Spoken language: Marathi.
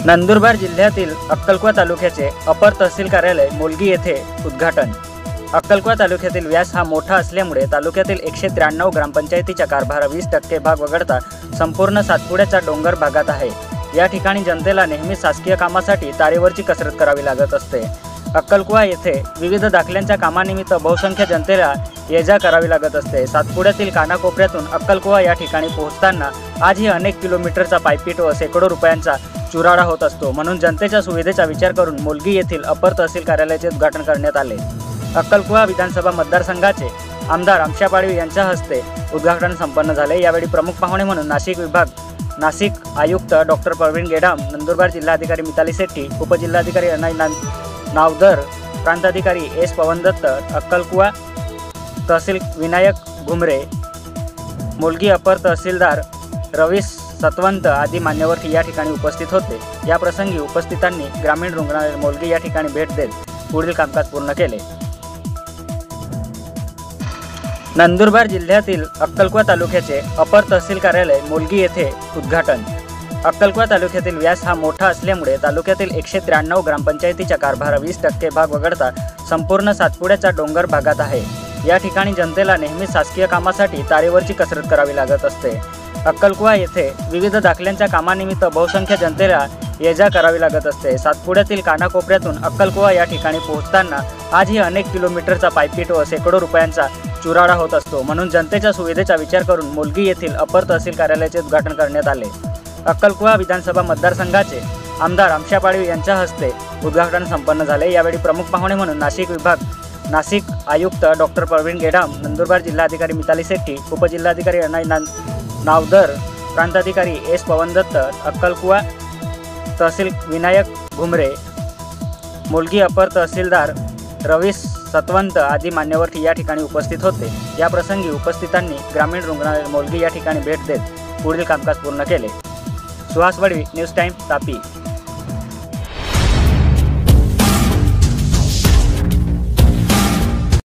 नंदुरबार जिल्ह्यातील अक्कलकुवा तालुक्याचे अपर तहसील कार्यालय मोलगी येथे उद्घाटन। अक्कलकुवा तालुक्यातील व्यास हा मोठा असल्यामुळे तालुक्यातील 193 ग्रामपंचायतीच्या कारभार 20% भाग वगळता संपूर्ण सातपुड्याच्या डोंगर भागात आहे। या ठिकाणी जनतेला नेहमी शासकीय कामासाठी तारेवरची कसरत करावी लागत असते। अक्कलकुवा येथे विविध दाखल्यांच्या कामानिमित्त बहुसंख्य जनतेला ये-जा करावी लागत असते। सातपुड्यातील कानाकोपऱ्यातून अक्कलकुवा या ठिकाणी पोहोचताना आजही अनेक किलोमीटरचा पायपीट व शेकडो रुपयांचा चुराडा होत असतो। म्हणून जनतेच्या सुविधेचा विचार करून मोलगी येथील अपर तहसील कार्यालयाचे उद्घाटन करण्यात आले। अक्कलकुवा विधानसभा मतदारसंघाचे आमदार आमशा पाडवी यांच्या हस्ते उद्घाटन संपन्न झाले। यावेळी प्रमुख पाहुणे म्हणून नाशिक आयुक्त डॉक्टर प्रवीण गेडाम, नंदुरबार जिल्हाधिकारी मिताली शेट्टी, उपजिल्हाधिकारी अनाई नावदर, प्रांताधिकारी एस पवन दत्त, अक्कलकुवा तहसील विनायक घुमरे, मोलगी अपर तहसीलदार रवीश सतवंत आदी मान्यवर या ठिकाणी उपस्थित होते। या प्रसंगी उपस्थितांनी ग्रामीण रुग्णालय मोलगी या ठिकाणी भेट देत पुढील कामकाज पूर्ण केले। नंदुरबार जिल्ह्यातील अक्कलकुवा तालुक्याचे अपर तहसील कार्यालय मोलगी येथे उद्घाटन। अक्कलकुवा तालुक्यातील व्यास हा मोठा असल्यामुळे तालुक्यातील 193 ग्रामपंचायतीच्या कारभार 20% भाग वगळता संपूर्ण सातपुड्याच्या डोंगर भागात आहे। या ठिकाणी जनतेला नेहमी शासकीय कामासाठी तारेवरची कसरत करावी लागत असते। अक्कलकुवा येथे विविध दाखल्यांच्या कामानिमित्त बहुसंख्य जनतेला ये-जा करावी लागत असते। सातपुड्यातील कानाकोपऱ्यातून अक्कलकुवा या ठिकाणी पोहोचताना आजही अनेक किलोमीटरचा पायपीट व शेकडो रुपयांचा चुराडा होत असतो। म्हणून जनतेच्या सुविधेचा विचार करून मोलगी येथील अपर तहसील कार्यालयाचे उद्घाटन करण्यात आले। अक्कलकुवा विधानसभा मतदारसंघाचे आमदार आमशा पाडवी यांच्या हस्ते उद्घाटन संपन्न झाले। यावेळी प्रमुख पाहुणे म्हणून नाशिक आयुक्त डॉक्टर प्रवीण गेडाम, नंदुरबार जिल्हाधिकारी मिताली शेट्टी, उपजिल्हाधिकारी अनाई नावदर, प्रांताधिकारी एस पवन दत्त, अक्कलकुवा तहसील विनायक घुमरे, मोलगी अपर तहसीलदार रवीश सतवंत आदी मान्यवर या ठिकाणी उपस्थित होते। या प्रसंगी उपस्थितांनी ग्रामीण रुग्णालय मोलगी या ठिकाणी भेट देत पुढील कामकाज पूर्ण केले। Suhas Wadvi, news time, Tapi.